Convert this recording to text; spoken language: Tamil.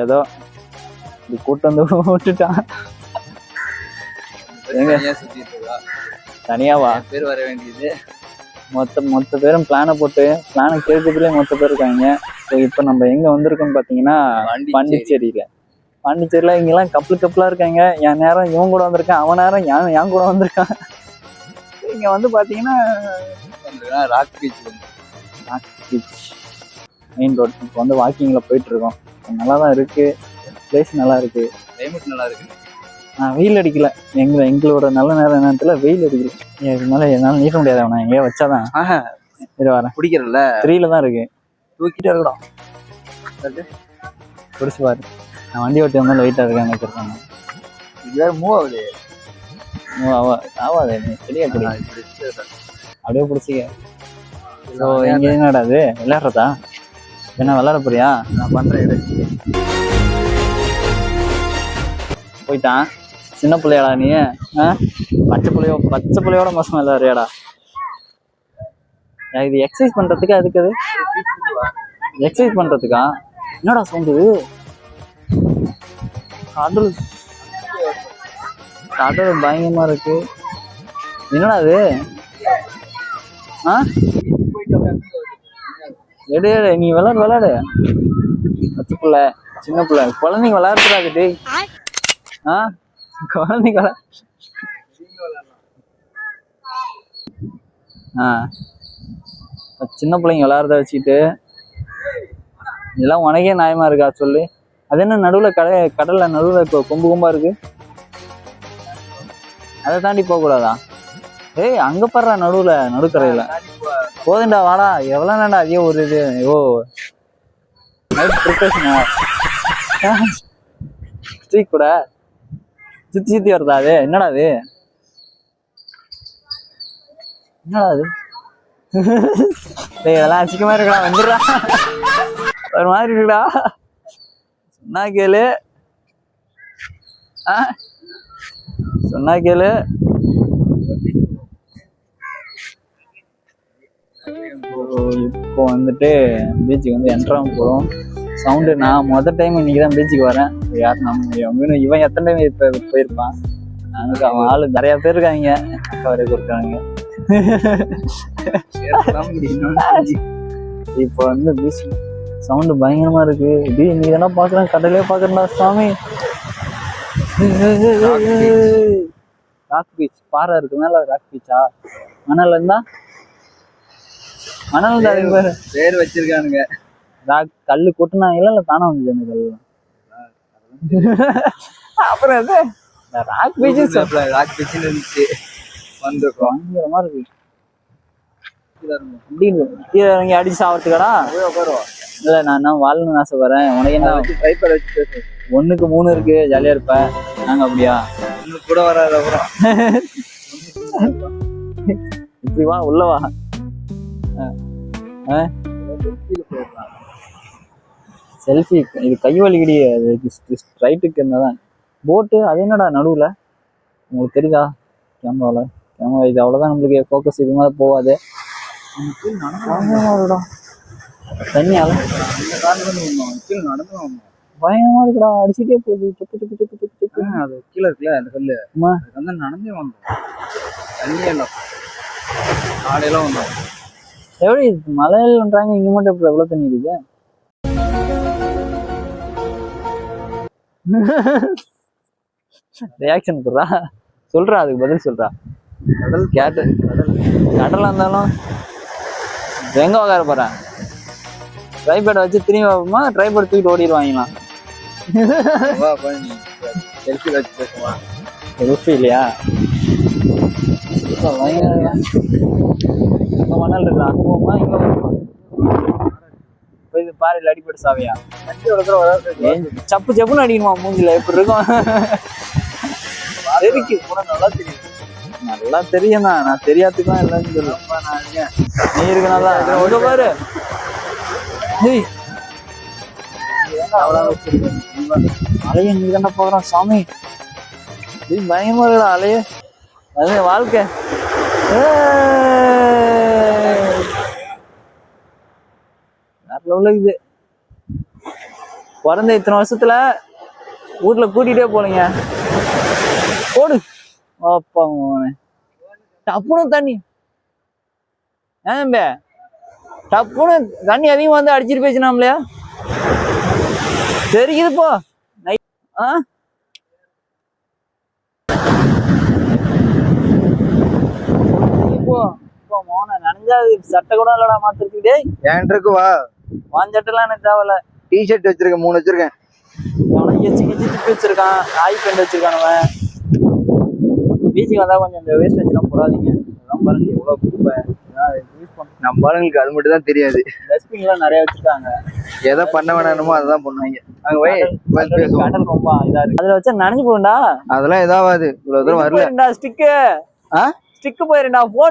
ஏதோ இப்படி கூட்டு வந்து விட்டுட்டான். தனியாவா பேர் வர வேண்டியது. மொத்த பேரும் பிளானை போட்டு பிளானை கேட்கறதுலேயே மொத்த பேர் இருக்காங்க. இப்போ நம்ம எங்க வந்திருக்கோம்னு பாத்தீங்கன்னா பாண்டிச்சேரியில. பாண்டிச்சேரியில இங்கெல்லாம் கப்பலா இருக்காங்க. என் நேரம் இவன் கூட வந்திருக்கான், அவன் நேரம் என் கூட வந்திருக்கான். இங்க வந்து பாத்தீங்கன்னா ராக் பீச் மெயின் ரோட். இப்போ வந்து வாக்கிங்ல போயிட்டு இருக்கோம். நல்லா தான் இருக்கு, பிளேஸ் நல்லா இருக்கு, கிளைமேட் நல்லா இருக்கு. வெயில் அடிக்கல. எங்களோட நல்ல நேரத்துல வெயில் அடிக்கல. இதனால என்னால நீட்ட முடியாது. அவனை எங்கேயோ வச்சாதான் இது வரேன். பிடிக்கிறல்ல 3ல தான் இருக்கு. தூக்கிட்டே இருக்கணும். பிடிச்சு பாரு. நான் வண்டி ஓட்டி வந்தாலும் வெயிட்டா இருக்கான்னு வச்சிருக்காங்க. இது வேற மூவ் ஆகுது. ஆகாது, சரியா பிடி. அப்படியே பிடிச்சிக்க. ஸோ இங்க என்னடா அது விளையாடுறதா? என்ன விளையாட போறியா? நான் பண்றேன். போயிட்டான். சின்ன பிள்ளையாடா நீ? பச்சை பிள்ளையோட மோசமா விளையாடுறியாடா? இது எக்ஸசைஸ் பண்றதுக்கு அதுக்கு அது எக்ஸசைஸ் பண்றதுக்கா? என்னடா சவுண்டு? கடல் பயங்கரமா இருக்கு. என்னடா அது? எடு நீ விளையாடு. பச்சை பிள்ளை சின்ன பிள்ளை குழந்தைங்க விளையாடுறாங்க. டேய் குழந்தைங்க சின்ன பிள்ளைங்க விளையாடுறத வச்சுக்கிட்டு இதெல்லாம் உனக்கே நியாயமா இருக்கா சொல்லு? அது என்ன நடுவுல கடல்ல நடுவுல கொம்பு கொம்பா இருக்கு? அதை தாண்டி போக கூடாதா? ஏய் அங்க பாடுறா, நடுக்கரையில போதுண்டா, வாடா. எவ்வளவு நேரம்டா அதே ஒரு இது? நைட் ப்ரிப்பரேஷனா ஸ்ட்ரீக் கூட சுத்தி வருதா அது? என்னடா அது? இதெல்லாம் அசிக்கமா இருக்கா? வந்துடுறா, ஒரு மாதிரி இருக்குடா. சொன்னா கேளு, சொன்னா கேளு. இப்போ வந்துட்டு பீச்சுக்கு வந்து என்ட்ராக போகிறோம். சவுண்டு நான் மொதல் டைம் இன்னைக்கு தான் பீச்சுக்கு வரேன். யார் நம்ம இவன் எத்தனை டைம் இப்போ போயிருப்பான். நாங்கள் அவன் ஆளு நிறையா பேர் இருக்காங்க. அக்கா வரைக்கும் இருக்காங்க. இப்போ வந்து பீச் சவுண்டு பயங்கரமா இருக்கு. இப்படி இன்னைக்கு தானே பார்க்குறேன், கடலே பார்க்குறேன்டா சாமி. ராக் பீச் பாறை இருக்கு மேல. ராக் பீச்சா? மணல் இருந்தா மணல் தான் அதுக்கு பேரு. பேர் வச்சிருக்கானுங்க. ராக் கல்லு கொட்டுனாங்களா இல்ல தானே வந்து அந்த கல்லு? அப்புறம் அது ராக் பீச். ராக் பீச்ல இருந்துச்சு வந்துருக்கோம். பயங்கரமா இருக்கு. கீழே இறங்கி அடிச்சு சாவறதுக்கடா? இல்ல நான் வாழணும்னு ஆசைப்படுறேன். உனக்கு என்ன? ட்ரைபர் வச்சு பேசு. 1க்கு 3 இருக்கு, ஜாலியா இருப்ப. நாங்க அப்படியா? கூட வராத அப்புறம் இப்படி வா, உள்ள வா. செல்ஃபி இது கை வலிக்கடி. ரைட்டுக்கு இருந்தாதான் போட்டு. அது என்னடா நடுவுல? உங்களுக்கு தெரியுதா? கேமரா இது அவ்வளவுதான். நம்மளுக்கு ஃபோக்கஸ் இது மாதிரி போகாது. தண்ணியால பயங்கரமா இருக்குடா. அடிச்சுட்டே போகுது. அது கீழே இருக்குல்ல அந்த கல்லு, வந்து நடந்தே வந்தோம். தண்ணியே இல்லை, காலையில வந்தோம். எப்படி மலையில்ன்றாங்க, இங்க மட்டும் எப்படி எவ்வளவு தண்ணி இருக்கு? ரியாக்ஷன் போடுறா, சொல்றா, அதுக்கு பதில் சொல்றா. கடல் கேட்டு கடலா இருந்தாலும் எங்க உட்கார போறேன்? ட்ரைபேட் வச்சு திரும்பி பார்ப்போமா? ட்ரைபேட் தூக்கிட்டு ஓடிடுவாங்களாம். செல்ஃபி வச்சு பேசுவான். செல்ஃபி இல்லையா? மணல் இருக்கு, அங்க போமா இங்க போமா? இது பாறையில் அடிப்பட்டு சாவையா? சப்பு சப்புன்னு அடிக்கணுமா மூஞ்சில? எப்படி இருக்கும்? நல்லா தெரியும் தான். நான் தெரியாதுக்குலாம் இல்லைன்னு சொல்லுவேன். நீ இருக்கு நல்லா பாரு. அலைய நீ தானே பாக்குறான் சாமி. பயங்கரமா இருக்கா அலைய. அது வாழ்க்கை. வேற லெவல்ல இது. பிறந்த இத்தனை வருஷத்துல வீட்டுல கூட்டிகிட்டே போலீங்க. போடு அப்பா மோனே. டப்புனு தண்ணி ஏன்பே டப்புனு தண்ணி அதிகமாக வந்து அடிச்சிட்டு போயிடுச்சுனாம்லையா? தெரியுது போ. ஆ இப்போ மோனை நனைஞ்சா சட்டை கூட இல்லடா மாத்திருக்குதே. என் இருக்கு வா. வாஞ்சட்டெல்லாம் எனக்கு தேவையில்ல. டிஷர்ட் வச்சிருக்கேன், 3 வச்சிருக்கேன். அவனுக்கு எச்சு கிச்சு திப்பி வச்சிருக்கான், ஆய் பெண்ட் வச்சிருக்கானுவன். பீச்சுக்கு வந்தா கொஞ்சம் இந்த வேஸ்டேஜ்லாம் போடாதீங்க. அதெல்லாம் பாருங்க எவ்வளவு குப்பை. யூஸ் பண்ண நம்ம ஆளுங்களுக்கு அது மட்டும் தான் தெரியாது. டஸ்ட்பின்லாம் நிறைய வச்சிருக்காங்க. எதை பண்ண வேணாமோ அததான் பண்ணுவாங்க. அங்க போய் பேசுவோம். கடல் ரொம்ப இதா இருக்கு. அதுல வச்சா நனைஞ்சு போடுண்டா. அதெல்லாம் எதாவது இவ்வளவு தூரம் வரல. ஸ்டிக்கு போயிருண்டா. போன்